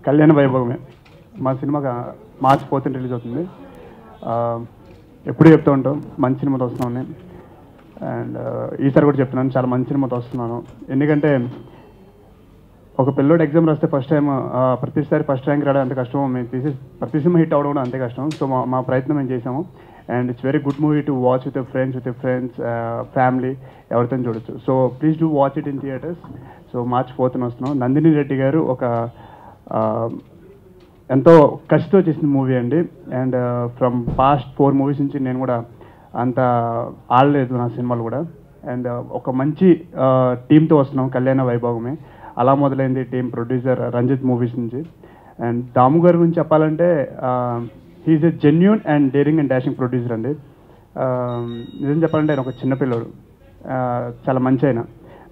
కళ్యాణ వైభవమే మా సినిమా మార్చి 4th release అవుతుంది. ఎప్పుడు చెప్తూ ఉంటాం మంచి సినిమాతో వస్తున్నామని, అండ్ ఈసారి కూడా చెప్తున్నాను చాలా మంచి సినిమాతో వస్తున్నాను. ఎందుకంటే ఒక పిల్లోడు ఎగ్జామ్ రాస్తే ఫస్ట్ టైం ప్రతిసారి ఫస్ట్ ర్యాంక్ రావడం అంత కష్టం, మేము తీసే ప్రతి సినిమా హిట్ అవ్వడం కూడా అంతే కష్టం. సో మా ప్రయత్నం మేము చేసాము. And it's very good movie to watch with friends family ఎవరితో చూడొచ్చు. So please do watch it in theatres. So March 4th వస్తున్నాం. నందిని రెడ్డి గారు ఒక ఎంతో కష్టంతో చేసిన మూవీ అండి. అండ్ ఫ్రమ్ పాస్ట్ 4 మూవీస్ నుంచి నేను కూడా అంత ఆడలేదు నా సినిమాలు కూడా. అండ్ ఒక మంచి టీంతో వస్తున్నాం, కళ్యాణ వైభవమే. అలా మొదలైంది టీం. ప్రొడ్యూసర్ రంజిత్ మూవీస్ నుంచి. అండ్ దాము గారి గురించి చెప్పాలంటే he's a genuine and daring and dashing producer అండి. నిజం చెప్పాలంటే ఆయన ఒక చిన్నపిల్లడు, చాలా మంచి ఆయన.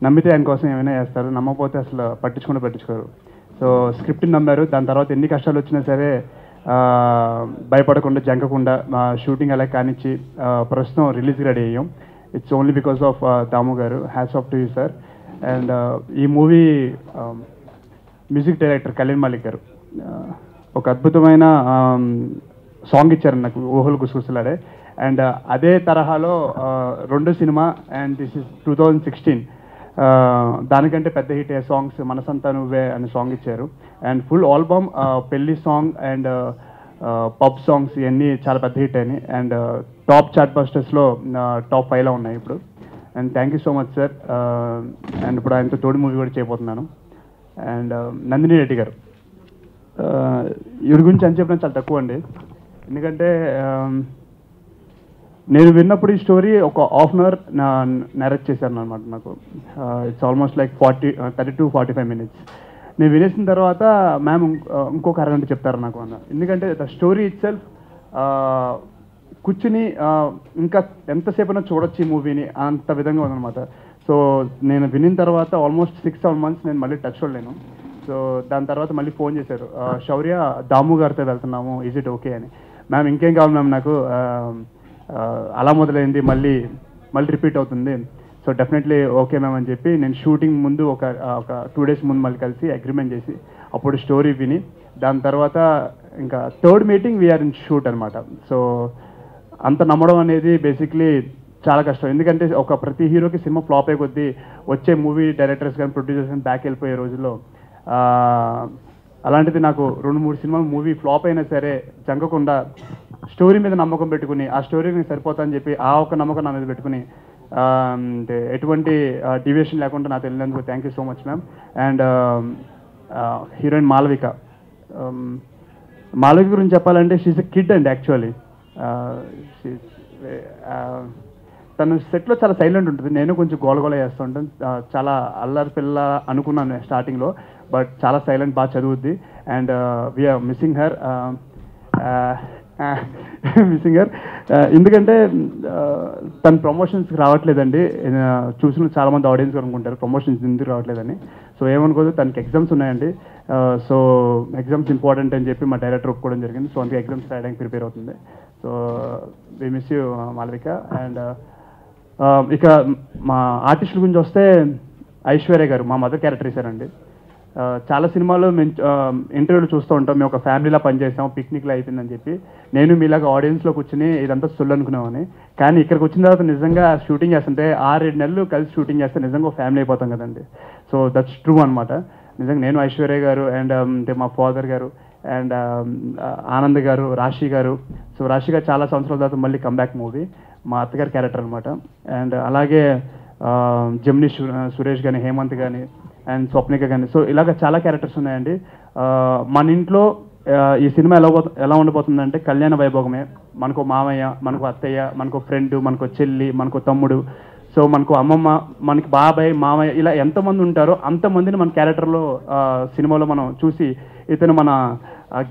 నమ్మితే ఆయన కోసం ఏమైనా చేస్తారు, నమ్మకపోతే అసలు పట్టించుకోరు. సో స్క్రిప్ట్ని నమ్మారు. దాని తర్వాత ఎన్ని కష్టాలు వచ్చినా సరే భయపడకుండా జంకకుండా షూటింగ్ అలా కానిచ్చి ప్రస్తుతం రిలీజ్కి రెడీ అయ్యాం. It's only because of Damu గారు. Hats off to you sir. And ఈ movie music director Kalyan Malik గారు ఒక అద్భుతమైన సాంగ్ ఇచ్చారు నాకు, ఊహలు గుసగుసలాడే. అండ్ అదే తరహాలో రెండో సినిమా, అండ్ దిస్ ఇస్ 2016, దానికంటే పెద్ద హిట్ అయ్యే సాంగ్స్ మనసంతా నువ్వే అనే సాంగ్ ఇచ్చారు. అండ్ ఫుల్ ఆల్బమ్ పెళ్లి సాంగ్ అండ్ పబ్ సాంగ్స్ ఇవన్నీ చాలా పెద్ద హిట్ అయినాయి. అండ్ టాప్ చాట్ బస్టర్స్లో టాప్ 5లో ఉన్నాయి ఇప్పుడు. And thank you so much sir. And ఇప్పుడు ఆయనతో తోడు మూవీ కూడా చేయబోతున్నాను. అండ్ నందిని రెడ్డి గారు, వీడి గురించి అని చెప్పడం చాలా తక్కువ అండి. ఎందుకంటే నేను విన్నప్పుడు ఈ స్టోరీ ఒక ½ an hour నరేట్ చేశాను అనమాట నాకు. It's almost like 30-45 minutes. నేను వినేసిన తర్వాత మ్యామ్ ఇంకొక అరగంట చెప్తారు నాకు అన్న. ఎందుకంటే ద స్టోరీ ఇట్ సెల్ఫ్ కూర్చుని ఇంకా ఎంతసేపైనా చూడొచ్చు ఈ మూవీని, అంత విధంగా ఉందన్నమాట. సో నేను వినిన తర్వాత ఆల్మోస్ట్ 6-7 months నేను మళ్ళీ టచ్ చూడలేను. సో దాని తర్వాత మళ్ళీ ఫోన్ చేశారు, శౌర్య దాము గారితో వెళ్తున్నాము, ఈజ్ ఇట్ ఓకే అని. మ్యామ్ ఇంకేం కావాలి మ్యామ్ నాకు, అలా మొదలైంది మళ్ళీ రిపీట్ అవుతుంది. సో డెఫినెట్లీ ఓకే మ్యామ్ అని చెప్పి నేను షూటింగ్ ముందు ఒక 2 days ముందు మళ్ళీ కలిసి అగ్రిమెంట్ చేసి అప్పుడు స్టోరీ విని దాని తర్వాత ఇంకా 3rd meeting వీఆర్ ఇన్ షూట్ అనమాట. సో అంత నమ్మడం అనేది బేసిక్లీ చాలా కష్టం. ఎందుకంటే ప్రతి హీరోకి సినిమా ఫ్లాప్ అయ్యే కొద్దీ వచ్చే మూవీ డైరెక్టర్స్ కానీ ప్రొడ్యూసర్స్ కానీ బ్యాక్ వెళ్ళిపోయే రోజుల్లో అలాంటిది నాకు 2-3 సినిమాలు మూవీ ఫ్లాప్ అయినా సరే జంకకుండా స్టోరీ మీద నమ్మకం పెట్టుకుని ఆ స్టోరీకి సరిపోతా అని చెప్పి ఆ ఒక నమ్మకం నా మీద పెట్టుకుని ఎటువంటి డివియేషన్ లేకుండా నాకు వెళ్ళినందుకు thank you so much ma'am. And heroine Malavika గురించి చెప్పాలంటే she is a kid and actually తను సెట్లో చాలా సైలెంట్ ఉంటుంది. నేను కొంచెం గోలగోల చేస్తూ ఉంటాను, చాలా అల్లరి పిల్ల అనుకున్నాను స్టార్టింగ్లో, బట్ చాలా సైలెంట్, బాగా చదువుద్ది. అండ్ వీఆర్ మిస్సింగ్ హర్ ఎందుకంటే తను ప్రమోషన్స్కి రావట్లేదండి. చూసిన చాలామంది ఆడియన్స్ అనుకుంటారు ప్రమోషన్స్ ఎందుకు రావట్లేదని. సో ఏమనుకోదు, తనకి ఎగ్జామ్స్ ఉన్నాయండి. సో ఎగ్జామ్స్ ఇంపార్టెంట్ అని చెప్పి మా డైరెక్టర్ ఒప్పుకోవడం జరిగింది. సో అందుకే ఎగ్జామ్స్ రాయడానికి ప్రిపేర్ అవుతుంది. So we miss you Malavika. And ఇక మా ఆర్టిస్టుల గురించి వస్తే ఐశ్వర్య గారు మా మదర్ క్యారెక్టర్ ఇచ్చారండి. చాలా సినిమాల్లో మేము ఇంటర్వ్యూలు చూస్తూ ఉంటాం, మేము ఒక ఫ్యామిలీలా పనిచేసాం, పిక్నిక్లో అయిపోయిందని చెప్పి. నేను మీలాగా ఆడియన్స్లో కూర్చుని ఇదంతా సుల్లు అనుకున్నామని. కానీ ఇక్కడికి వచ్చిన తర్వాత నిజంగా షూటింగ్ చేస్తుంటే 6-7 నెలలు కలిసి షూటింగ్ చేస్తే నిజంగా ఒక ఫ్యామిలీ అయిపోతాం కదండి. సో దట్స్ ట్రూ అనమాట. నిజంగా నేను ఐశ్వర్య గారు అండ్ మా ఫాదర్ గారు అండ్ ఆనంద్ గారు, రాశి గారు. సో రాశి గారు చాలా సంవత్సరాల తర్వాత మళ్ళీ కంబ్యాక్ మూవీ, మా అత్తగారి క్యారెక్టర్ అనమాట. అండ్ అలాగే జమిని సురేష్ కానీ, హేమంత్ కానీ అండ్ స్వప్నిక కానీ. సో ఇలాగ చాలా క్యారెక్టర్స్ ఉన్నాయండి. మన ఇంట్లో ఈ సినిమా ఎలా ఉండబోతుందంటే కళ్యాణ వైభోగమే. మనకు మామయ్య, మనకు అత్తయ్య, మనకు ఫ్రెండ్, మనకు చెల్లి, మనకు తమ్ముడు, సో మనకు అమ్మమ్మ, మనకి బాబాయ్, మామయ్య, ఇలా ఎంతమంది ఉంటారో అంతమందిని మన క్యారెక్టర్లో సినిమాలో మనం చూసి ఇతను మన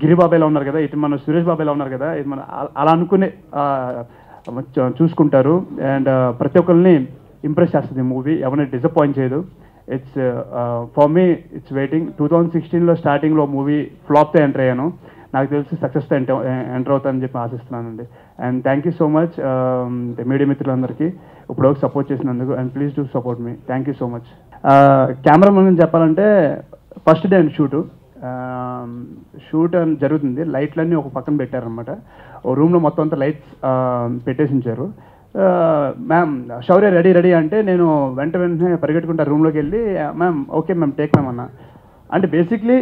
గిరిబాబాయ్లో ఉన్నారు కదా, ఇతను మన సురేష్ బాబాయ్లో ఉన్నారు కదా, ఇది మన అలా అనుకునే చూసుకుంటారు. అండ్ ప్రతి ఒక్కరిని ఇంప్రెస్ చేస్తుంది మూవీ, ఎవరిని డిసప్పాయింట్ చేయదు. It's for me it's waiting. 2016లో స్టార్టింగ్లో మూవీ ఫ్లాప్తో ఎంటర్ అయ్యాను, నాకు తెలిసి సక్సెస్తో ఎంటర్ అవుతానని చెప్పి ఆశిస్తున్నానండి. And thank you so much media మిత్రులందరికీ ఇప్పుడు సపోర్ట్ చేసినందుకు. And please do support me. Thank you so much. Cameraman గురించి చెప్పాలంటే first day and shoot shoot జరుగుతుంది, లైట్లన్నీ ఒక పక్కన పెట్టారనమాట. ఓ రూమ్లో మొత్తం అంతా లైట్స్ పెట్టేసి ఉంచారు. మ్యామ్ శౌర్య రెడీ రెడీ అంటే నేను వెంటనే పరిగెట్టుకుంటా రూమ్లోకి వెళ్ళి, ma'am okay ma'am take ma'am అన్న. అంటే బేసిక్లీ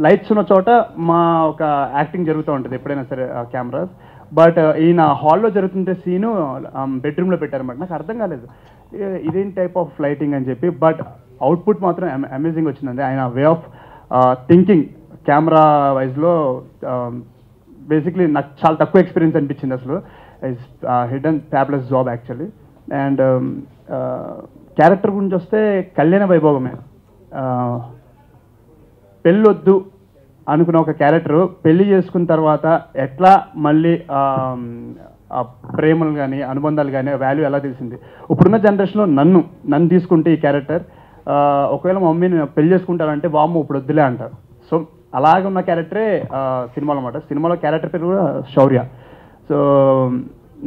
లైట్స్ ఉన్న చోట మా ఒక యాక్టింగ్ జరుగుతూ ఉంటుంది ఎప్పుడైనా సరే కెమెరాస్. బట్ ఈయన హాల్లో జరుగుతుంటే సీను బెడ్రూమ్లో పెట్టారన్నమాట. నాకు అర్థం కాలేదు ఇదేం టైప్ ఆఫ్ లైటింగ్ అని చెప్పి. బట్ అవుట్పుట్ మాత్రం అమేజింగ్ వచ్చిందండి. ఆయన వే ఆఫ్ థింకింగ్ కెమెరా వైజ్లో బేసిక్లీ నాకు చాలా తక్కువ ఎక్స్పీరియన్స్ అనిపించింది అసలు. Is hidden fabulous job actually. And character గురించి వస్తే కళ్యాణ వైభోగమే. పెళ్ళొద్దు అనుకున్న ఒక క్యారెక్టరు పెళ్లి చేసుకున్న తర్వాత ఎట్లా మళ్ళీ ప్రేమలు కానీ అనుబంధాలు కానీ వాల్యూ ఎలా తెలిసింది. ఇప్పుడున్న జనరేషన్లో నన్ను తీసుకుంటే ఈ క్యారెక్టర్ ఒకవేళ మా మమ్మీని పెళ్లి చేసుకుంటారంటే వామ్మ ఇప్పుడు వద్దులే అంటారు. సో అలాగే ఉన్న క్యారెక్టరే సినిమాలో అన్నమాట. సినిమాలో క్యారెక్టర్ పేరు కూడా శౌర్య. సో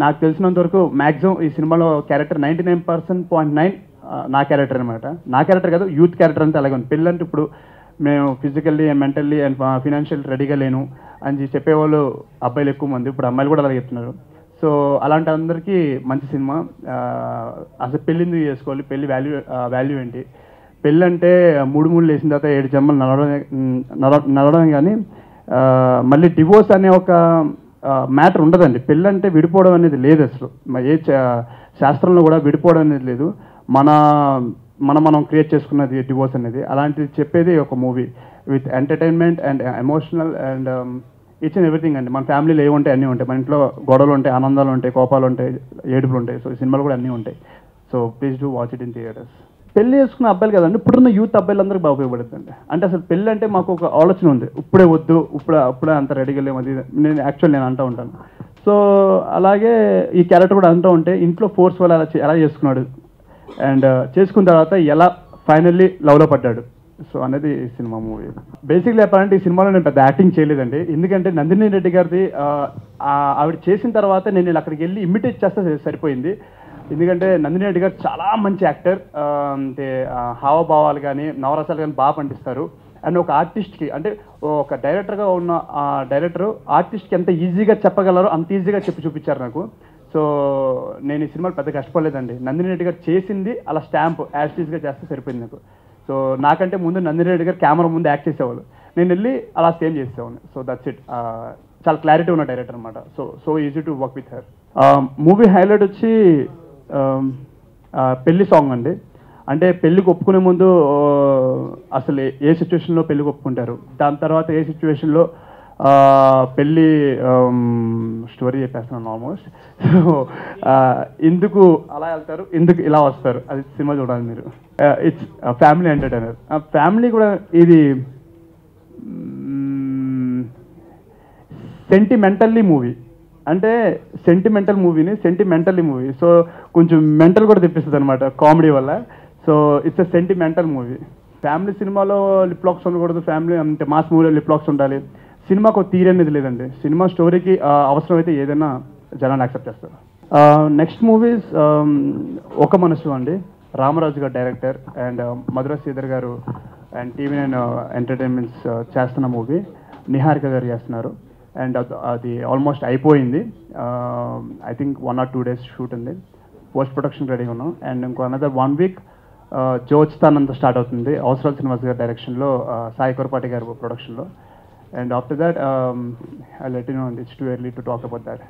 నాకు తెలిసినంత వరకు మ్యాక్సిమం ఈ సినిమాలో క్యారెక్టర్ 99.9 నా క్యారెక్టర్ అనమాట. నా క్యారెక్టర్ కాదు, యూత్ క్యారెక్టర్ అంతా అలాగే ఉంది. పెళ్ళంటే ఇప్పుడు మేము physically and mentally and financial రెడీగా లేను అని చెప్పేవాళ్ళు అబ్బాయిలు ఎక్కువ మంది, ఇప్పుడు అమ్మాయిలు కూడా అలాగే చెప్తున్నారు. సో అలాంటి అందరికీ మంచి సినిమా. అసలు పెళ్ళి ఎందుకు చేసుకోవాలి, పెళ్ళి వాల్యూ ఏంటి, పెళ్ళి అంటే మూడు వేసిన తర్వాత 7 జన్మలు నడవడం కానీ మళ్ళీ డివోర్స్ అనే ఒక మ్యాటర్ ఉండదండి. పెళ్ళి అంటే విడిపోవడం అనేది లేదు అసలు. ఏ శాస్త్రంలో కూడా విడిపోవడం అనేది లేదు. మనం క్రియేట్ చేసుకున్నది డివోర్స్ అనేది. అలాంటిది చెప్పేది ఒక movie with entertainment and emotional and each and everything అండి. మన ఫ్యామిలీలో ఏముంటాయి అన్నీ ఉంటాయి. మన ఇంట్లో గొడవలు ఉంటాయి, ఆనందాలు ఉంటాయి, కోపాలు ఉంటాయి, ఏడుపులు ఉంటాయి. సో ఈ సినిమాలు కూడా అన్నీ ఉంటాయి. So please do watch it in theatres. పెళ్లి చేసుకున్న అబ్బాయిలు కదండి, ఇప్పుడున్న యూత్ అబ్బాయిలందరికీ బాగా ఉపయోగపడుతుంది. అంటే అసలు పెళ్ళి అంటే మాకు ఒక ఆలోచన ఉంది, ఇప్పుడే వద్దు, అప్పుడే అంత రెడీగా లేము, అది నేను అంటూ ఉంటాను. సో అలాగే ఈ క్యారెక్టర్ కూడా అంటూ ఉంటే ఇంట్లో ఫోర్స్ వల్ల ఎలా చేసుకున్నాడు అండ్ చేసుకున్న తర్వాత ఎలా ఫైనల్లీ లవ్లో పడ్డాడు. సో అనేది ఈ సినిమా మూవీ. బేసిక్లీ చెప్పాలంటే ఈ సినిమాలో నేను పెద్ద యాక్టింగ్ చేయలేదండి. ఎందుకంటే నందిని రెడ్డి గారిది ఆవిడ చేసిన తర్వాత నేను అక్కడికి వెళ్ళి ఇమిటేట్ చేస్తే సరిపోయింది. ఎందుకంటే నందిని రెడ్డి గారు చాలా మంచి యాక్టర్. అంటే హావభావాలు కానీ నవరసాలు కానీ బాగా పండిస్తారు. అండ్ ఒక ఆర్టిస్ట్కి అంటే ఒక డైరెక్టర్గా ఉన్న డైరెక్టర్ ఆర్టిస్ట్కి ఎంత ఈజీగా చెప్పగలరో అంత ఈజీగా చెప్పి చూపించారు నాకు. సో నేను ఈ సినిమాలో పెద్ద కష్టపడలేదండి. నందిని రెడ్డి గారు చేసింది అలా స్టాంప్ యాస్టీస్గా చేస్తే సరిపోయింది నాకు. సో నాకంటే ముందు నందిని రెడ్డి గారు కెమెరా ముందు యాక్ట్ చేసేవాళ్ళు, నేను వెళ్ళి అలా సేమ్ చేసేవాడిని. So that's it. చాలా క్లారిటీ ఉన్న డైరెక్టర్ అనమాట. So easy to work with her. Movie highlight వచ్చి పెళ్లి సాంగ్ అండి. అంటే పెళ్ళికి ఒప్పుకునే ముందు అసలు ఏ సిచ్యువేషన్లో పెళ్ళికి ఒప్పుకుంటారు, దాని తర్వాత ఏ సిచ్యువేషన్లో పెళ్ళి స్టోరీ చెప్పేస్తున్నాను ఆల్మోస్ట్. సో ఎందుకు అలా వెళ్తారు, ఎందుకు ఇలా వస్తారు, అది సినిమా చూడాలి మీరు. It's family entertainer. ఫ్యామిలీ కూడా ఇది సెంటిమెంటల్లీ మూవీ. అంటే సెంటిమెంటల్ మూవీ. సో కొంచెం మెంటల్ కూడా తెప్పిస్తుంది అనమాట కామెడీ వల్ల. So it's a sentimental movie. Family సినిమాలో లిప్ లాక్స్ ఉండకూడదు, ఫ్యామిలీ అంటే మాస్ మూవీలో లిప్ లాక్స్ ఉండాలి. సినిమాకు ఒక తీరు అనేది లేదండి. సినిమా స్టోరీకి అవసరమైతే ఏదైనా జనాలు యాక్సెప్ట్ చేస్తారు. నెక్స్ట్ మూవీస్ ఒక మనసు అండి, రామరాజు గారు డైరెక్టర్ అండ్ మధుర శ్రీధర్ గారు అండ్ TV9 ఎంటర్టైన్మెంట్స్ చేస్తున్న మూవీ. నిహారిక గారు చేస్తున్నారు. అండ్ అది ఆల్మోస్ట్ అయిపోయింది. I think 1 or 2 days shoot ఉంది. పోస్ట్ ప్రొడక్షన్ రెడీగా ఉన్నాం. అండ్ ఇంకో అనదర్ 1 week జోచ్తానంత స్టార్ట్ అవుతుంది. అవసరాల్ సినిమాస్ గారి డైరెక్షన్లో, సాయి కొరపాటి గారు ప్రొడక్షన్లో. And after that, I'll let you know. It's too early to talk about that.